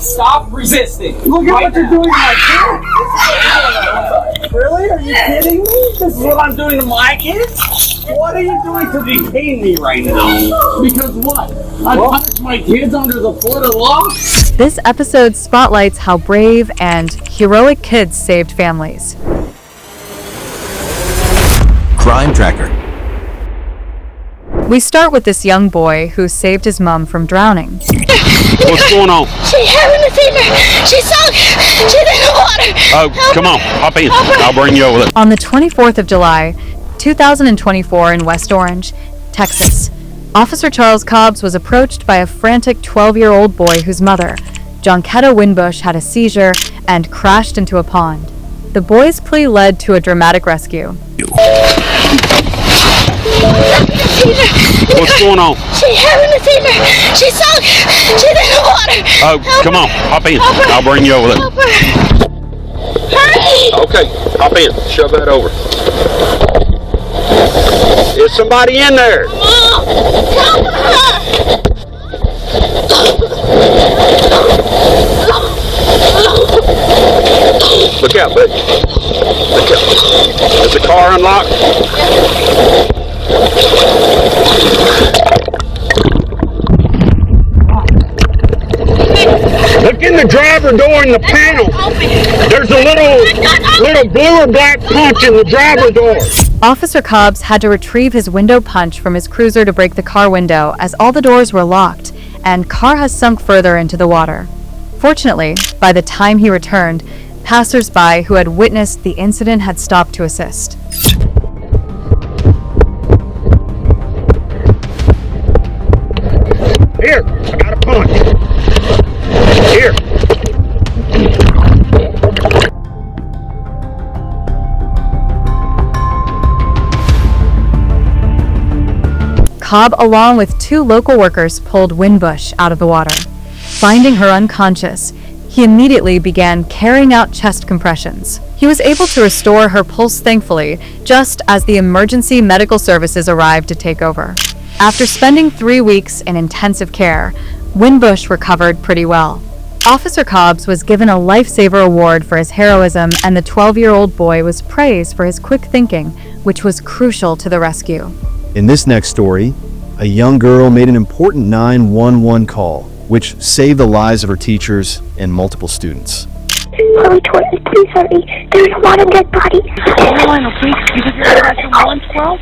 stop resisting. Look at what you're doing to my kids. Really? Are you kidding me? This is what I'm doing to my kids? What are you doing to detain me right now? Because what? I punish my kids under the Florida law? This episode spotlights how brave and heroic kids saved families. Crime Tracker. We start with this young boy who saved his mom from drowning. What's going on? She's having a fever. She's sunk. She's in the water. Oh, come on, hop in. I'll bring you over there. On the 24th of July, 2024 in West Orange, Texas, Officer Charles Cobbs was approached by a frantic 12-year-old boy whose mother, Jonketta Winbush, had a seizure and crashed into a pond. The boy's plea led to a dramatic rescue. What's going on? She's having a fever. She's sunk. She's in the water. Oh, come on, hop in. I'll bring you over there. Hurry! Okay, hop in. Shove that over. Is somebody in there? Mom, help her! Look out, buddy. Look out. Is the car unlocked? Look in the driver door in the panel. There's a little blue or black punch in the driver door. Officer Cobbs had to retrieve his window punch from his cruiser to break the car window as all the doors were locked and car has sunk further into the water. Fortunately, by the time he returned, passers-by who had witnessed the incident had stopped to assist. Here, I got a punch. Here. Cobb, along with two local workers, pulled Winbush out of the water. Finding her unconscious, he immediately began carrying out chest compressions. He was able to restore her pulse thankfully, just as the emergency medical services arrived to take over. After spending 3 weeks in intensive care, Winbush recovered pretty well. Officer Cobbs was given a Lifesaver Award for his heroism, and the 12-year-old boy was praised for his quick thinking, which was crucial to the rescue. In this next story, a young girl made an important 911 call, which saved the lives of her teachers and multiple students. Chloe Torres, please hurry. There's a lot of dead bodies. Carolina, please. You just heard that from 112?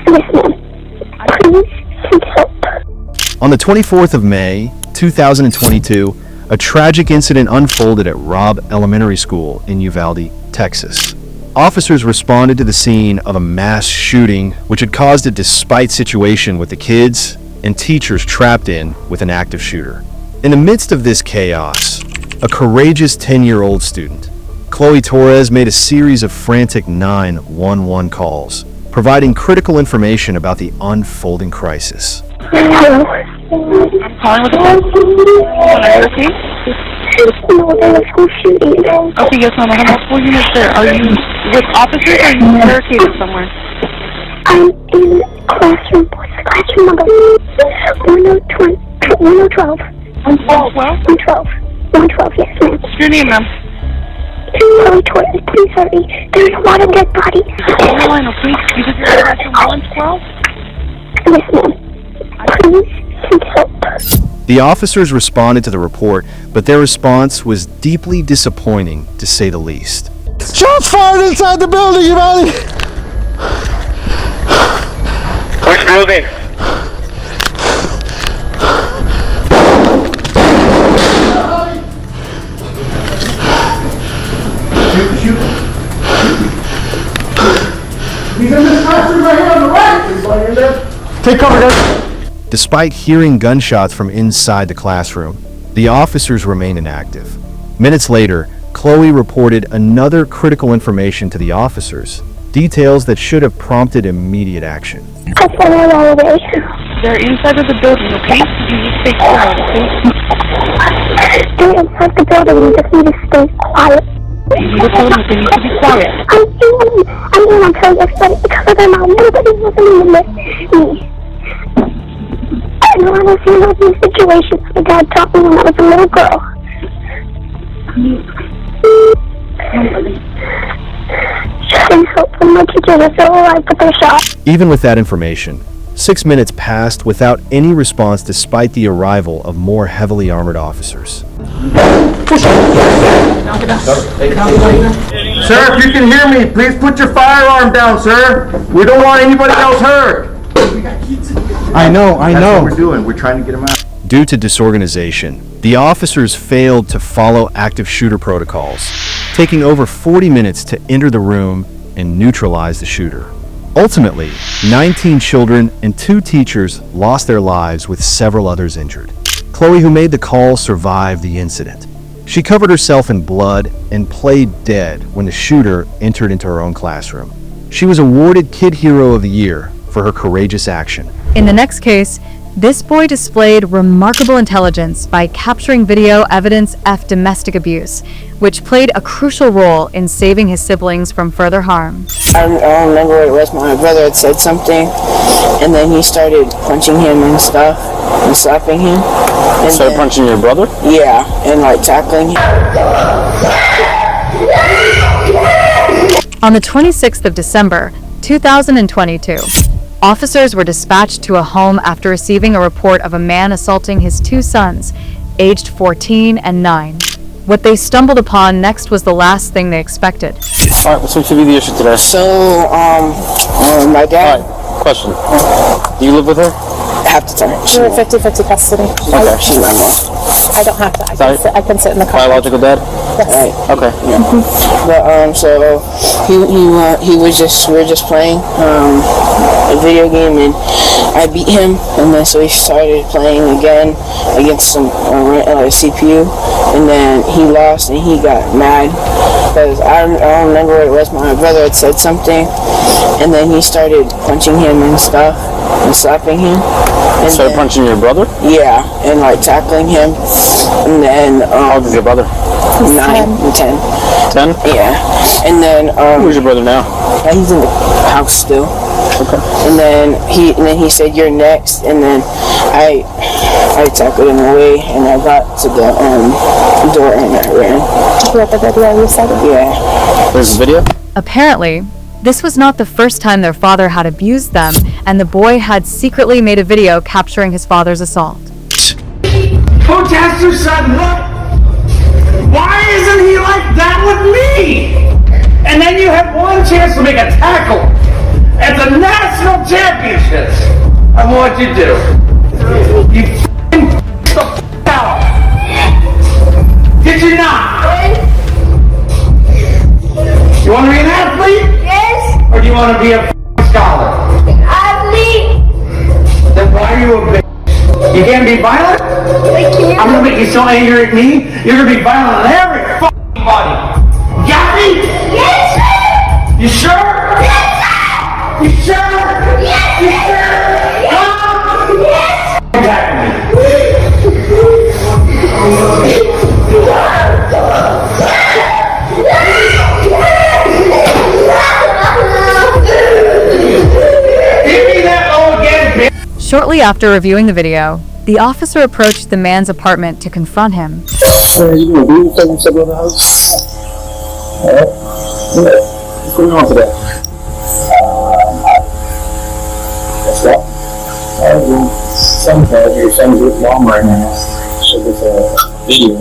Yes, ma'am. Please help. On the 24th of May, 2022, a tragic incident unfolded at Robb Elementary School in Uvalde, Texas. Officers responded to the scene of a mass shooting, which had caused a despite situation with the kids and teachers trapped in with an active shooter. In the midst of this chaos, a courageous 10-year-old student, Chloe Torres, made a series of frantic 911 calls, providing critical information about the unfolding crisis. Hello. I'm calling with the police. Are you okay? No, there was school shooting. Okay, yes, ma'am. I have multiple units there. Are you with officers or are you barricaded somewhere? I'm in classroom. What's the classroom number? 112. 112. 112. 112, yes, ma'am. What's your name, ma'am? Chloe Torres, please hurry. There's a lot of dead bodies. Carolina, please. You just heard that from 112? Yes, ma'am. Please help. The officers responded to the report, but their response was deeply disappointing, to say the least. Shots fired inside the building, Uvalde! Which building? He's in this classroom right here on the right! Anybody in there? Take cover, guys. Despite hearing gunshots from inside the classroom, the officers remained inactive. Minutes later, Chloe reported another critical information to the officers, details that should have prompted immediate action. How far are they? They're inside of the building, okay? You just stay quiet, okay? They're inside the building. We just need to stay quiet. You just told them they need to be quiet. I'm telling everybody because of their mom. Nobody was even with me. I don't want to see these situations my dad taught me when I was a little girl. Please help them. My teachers are still alive, but they're shot. Even with that information, 6 minutes passed without any response despite the arrival of more heavily armored officers. Sir, if you can hear me, please put your firearm down, sir. We don't want anybody else hurt. I know. That's what we're doing. We're trying to get him out. Due to disorganization, the officers failed to follow active shooter protocols, taking over 40 minutes to enter the room and neutralize the shooter. Ultimately, 19 children and 2 teachers lost their lives with several others injured. Chloe, who made the call, survived the incident. She covered herself in blood and played dead when the shooter entered into her own classroom. She was awarded Kid Hero of the Year for her courageous action. In the next case, this boy displayed remarkable intelligence by capturing video evidence of domestic abuse, which played a crucial role in saving his siblings from further harm. I don't remember what it was. My brother had said something, and then he started punching him and stuff, and slapping him. And Started punching your brother? Yeah, and like tackling him. On the 26th of December, 2022, officers were dispatched to a home after receiving a report of a man assaulting his 2 sons, aged 14 and 9. What they stumbled upon next was the last thing they expected. Alright, what's going to be the issue today? So, my dad. Alright, question. Do you live with her? Half the time. We're 50-50 custody. Okay. She's my mom. I don't have to. Sorry? I can sit in the car. Biological dad? Right. Okay. But so he was just we were just playing a video game, and I beat him, and then so he started playing again against some CPU, and then he lost, and he got mad because I don't remember what it was. My brother had said something, and then he started punching him and stuff and slapping him. And Started punching your brother? Yeah, and like tackling him, and then How old is your brother? 9 and 10. 10? Yeah, and then Where's your brother now? he's in the house still. Okay. And then he said, "You're next," and then I tackled him away, and I got to the door and I ran. You have the video you said? Yeah. There's the video? Apparently, this was not the first time their father had abused them, and the boy had secretly made a video capturing his father's assault. Protester son, what? Why isn't he like that with me? And then you have one chance to make a tackle at the national championships. And what'd you do? You f***ing the f*** out. Did you not? You want to be an athlete? Yes, Or do you want to be a f***ing scholar? athlete. Then why are you a bitch? You can't be violent? I'm gonna make you so angry at me, you're gonna be violent on every f***ing body. Got me? Yes, sir. You sure? Yes, sir. You sure? Yes, You sir. sure? Yes. Come back to me. Give me that O again, bitch. Shortly after reviewing the video, the officer approached the man's apartment to confront him. Are you going to do something to the house? Alright. What's going on today? What's that? Well, your son's with mom right now. So there's a video.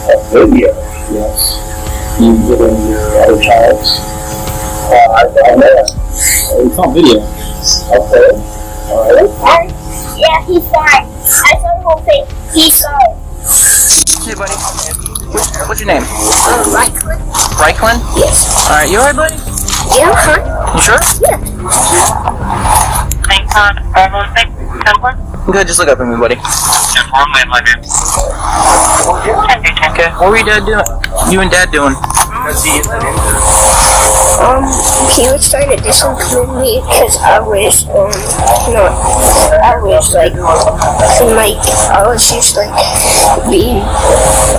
A video? Yes. You giving your other child's? I don't know. It's on video. Okay. Alright. Yeah, he's fine. I saw the whole thing. He's fine. Hey, buddy. What's your name? Reichland? Reichland? Yes. Alright, you alright, buddy? Yeah, huh? You sure? Yeah. Good, just look up at me, buddy. Okay, what were your dad doing? You and dad doing? He was trying to discipline me because I was just like being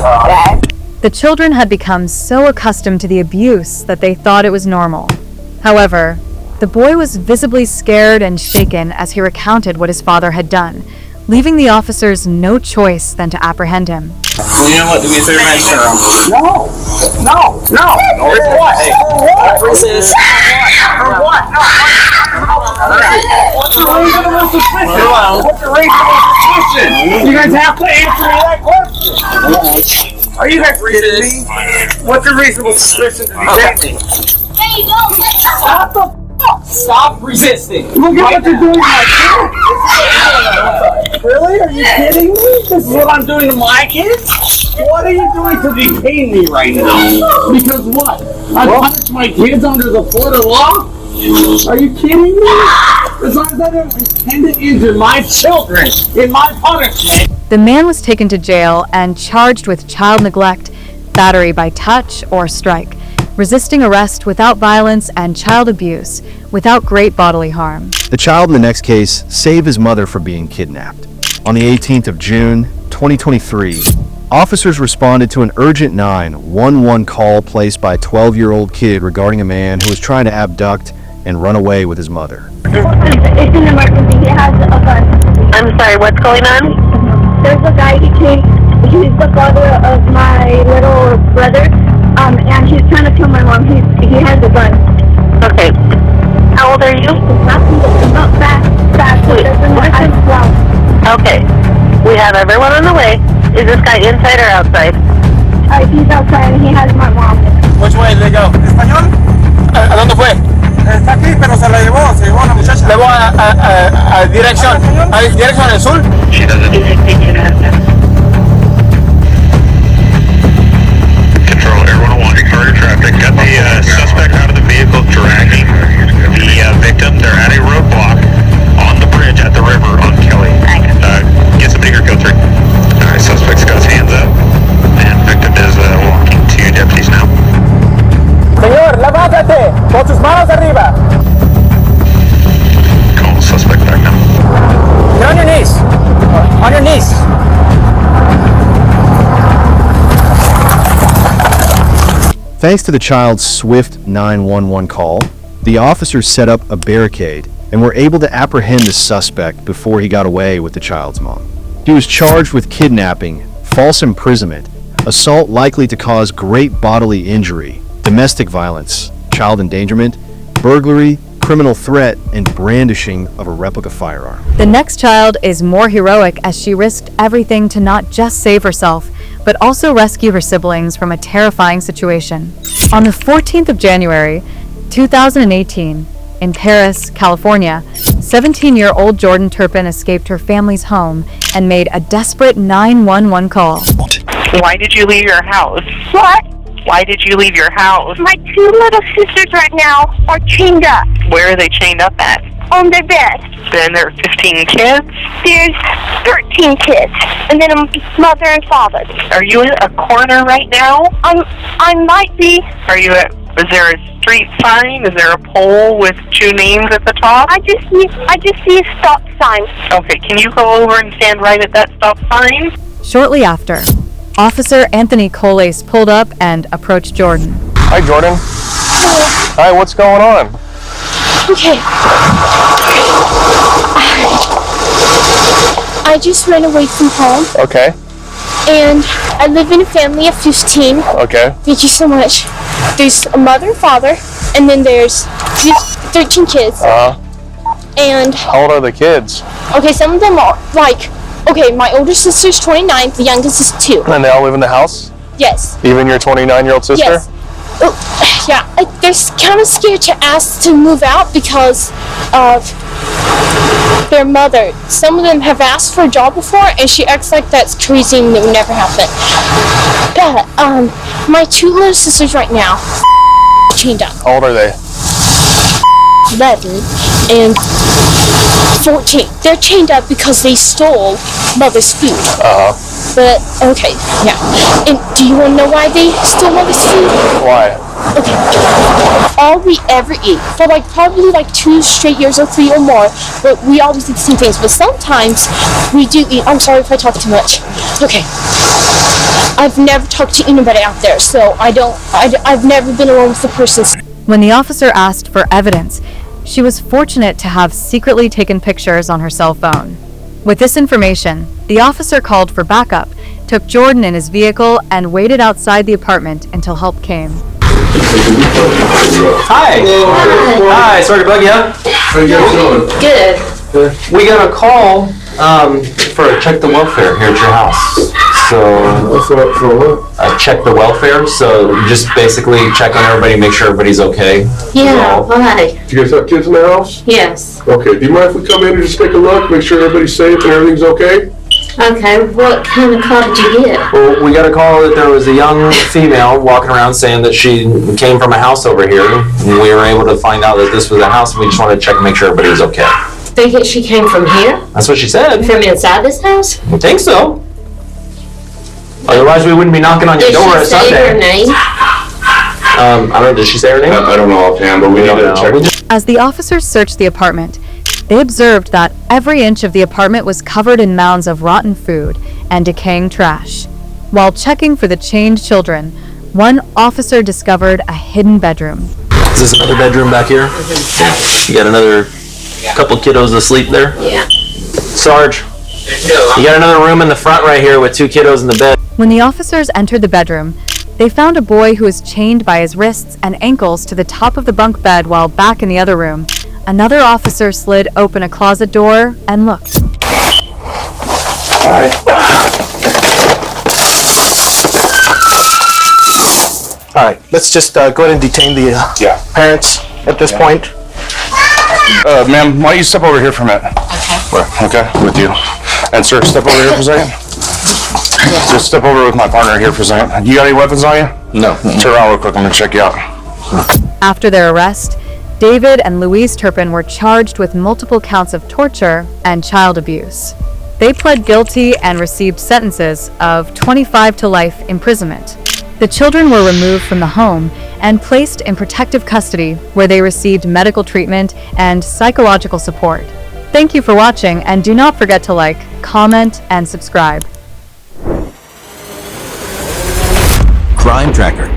bad. The children had become so accustomed to the abuse that they thought it was normal. However, the boy was visibly scared and shaken as he recounted what his father had done, leaving the officers no choice than to apprehend him. Well, you know what? Do me a favor, man. No! For what? Resist. For what? No. What's the reasonable suspicion? What's the reasonable suspicion? You guys have to answer me that question. Are you guys kidding me? What's the reasonable suspicion to detain me? What the fuck? Stop resisting. Look at what you're doing to my kids. Really? Are you kidding me? This is what I'm doing to my kids? What are you doing to detain me right now? Because what? I punish my kids under the Florida law? Are you kidding me? As long as I don't intend to injure my children in my punishment. The man was taken to jail and charged with child neglect, battery by touch or strike, resisting arrest without violence, and child abuse without great bodily harm. The child in the next case saved his mother from being kidnapped. On the 18th of June, 2023, officers responded to an urgent 911 call placed by a 12-year-old kid regarding a man who was trying to abduct and run away with his mother. It's an emergency. He has a gun. I'm sorry, what's going on? There's a guy, he's the father of my little brother, and he's trying to kill my mom. He has a gun. Okay. How old are you? Not fast. Okay. We have everyone on the way. Is this guy inside or outside? He's outside and he has my mom. Which way did they go? ¿Español? ¿A dónde fue? Está aquí, pero se la llevó la muchacha. Le voy a dirección al sur. She doesn't. Control, everyone wanting further traffic. Got the suspect out of the vehicle dragging the victim. They're at a roadblock on the bridge at the river on Kelly. Get some bigger filter. Alright, suspect's got his hands up. And victim is walking to deputies now. Señor, levántate, con sus manos arriba. Call the suspect back now. You're on your knees. On your knees. Thanks to the child's swift 911 call, the officers set up a barricade and were able to apprehend the suspect before he got away with the child's mom. He was charged with kidnapping, false imprisonment, assault likely to cause great bodily injury, domestic violence, child endangerment, burglary, criminal threat, and brandishing of a replica firearm. The next child is more heroic as she risked everything to not just save herself, but also rescue her siblings from a terrifying situation. On the 14th of January, 2018, in Paris, California, 17-year-old Jordan Turpin escaped her family's home and made a desperate 911 call. Why did you leave your house? What? Why did you leave your house? My two little sisters right now are chained up Where are they chained up at? on their bed. Then there are 15 kids? There's 13 kids, and then a mother and father. Are you in a corner right now? I might be. Are you at, is there a street sign? Is there a pole with two names at the top? I just see a stop sign. Okay, can you go over and stand right at that stop sign? Shortly after, Officer Anthony Coles pulled up and approached Jordan. Hi, Jordan. Hi, what's going on? Okay. I just ran away from home, Okay, and I live in a family of 15. okay. Thank you so much. There's a mother and father, and then there's 13 kids. And How old are the kids? okay, some of them are like, okay, my older sister's 29, the youngest is 2. And they all live in the house? Yes. Even your 29-year-old sister? Yes. Oh, yeah, they're kind of scared to ask to move out because of their mother. Some of them have asked for a job before, and she acts like that's crazy and it would never happen. But my two little sisters right now chained up. How old are they? 11 and 14. They're chained up because they stole mother's food. But okay, yeah. And do you want to know why they stole mother's food? Why? Okay. All we ever eat for like probably like 2 straight years or 3 or more, but we always eat the same things. But sometimes we do eat. I'm sorry if I talk too much. Okay. I've never talked to anybody out there, so I've never been alone with the person. When the officer asked for evidence, she was fortunate to have secretly taken pictures on her cell phone. With this information, the officer called for backup, took Jordan in his vehicle, and waited outside the apartment until help came. Hi. Hi. Sorry to bug you. How you guys doing? Good. We got a call for a check the welfare here at your house. So For what? check the welfare. So just basically check on everybody, make sure everybody's okay. Yeah, why? Do you guys have kids in the house? Yes. Okay, do you mind if we come in and just take a look, make sure everybody's safe and everything's okay? Okay, what kind of call did you get? Well, we got a call that there was a young female walking around saying that she came from a house over here. And we were able to find out that this was a house, and we just wanted to check and make sure everybody was okay. Think she came from here? That's what she said. From inside this house? I think so. Otherwise, we wouldn't be knocking on your door at Sunday. Did she say her name? I don't know. Did she say her name? I don't know offhand, but we need to check. As the officers searched the apartment, they observed that every inch of the apartment was covered in mounds of rotten food and decaying trash. While checking for the chained children, one officer discovered a hidden bedroom. Is this another bedroom back here? You got another couple kiddos asleep there? Yeah. Sarge, you got another room in the front right here with 2 kiddos in the bed. When the officers entered the bedroom, they found a boy who was chained by his wrists and ankles to the top of the bunk bed, while back in the other room, another officer slid open a closet door and looked. All right, let's just go ahead and detain the parents at this point. Ma'am, why don't you step over here for a minute? Okay, with you. And sir, step over here for a second. Just step over with my partner here for a second. You got any weapons on you? No. Turn around real quick, I'm gonna check you out. After their arrest, David and Louise Turpin were charged with multiple counts of torture and child abuse. They pled guilty and received sentences of 25 to life imprisonment. The children were removed from the home and placed in protective custody, where they received medical treatment and psychological support. Thank you for watching, and do not forget to like, comment, and subscribe. Crime Tracker.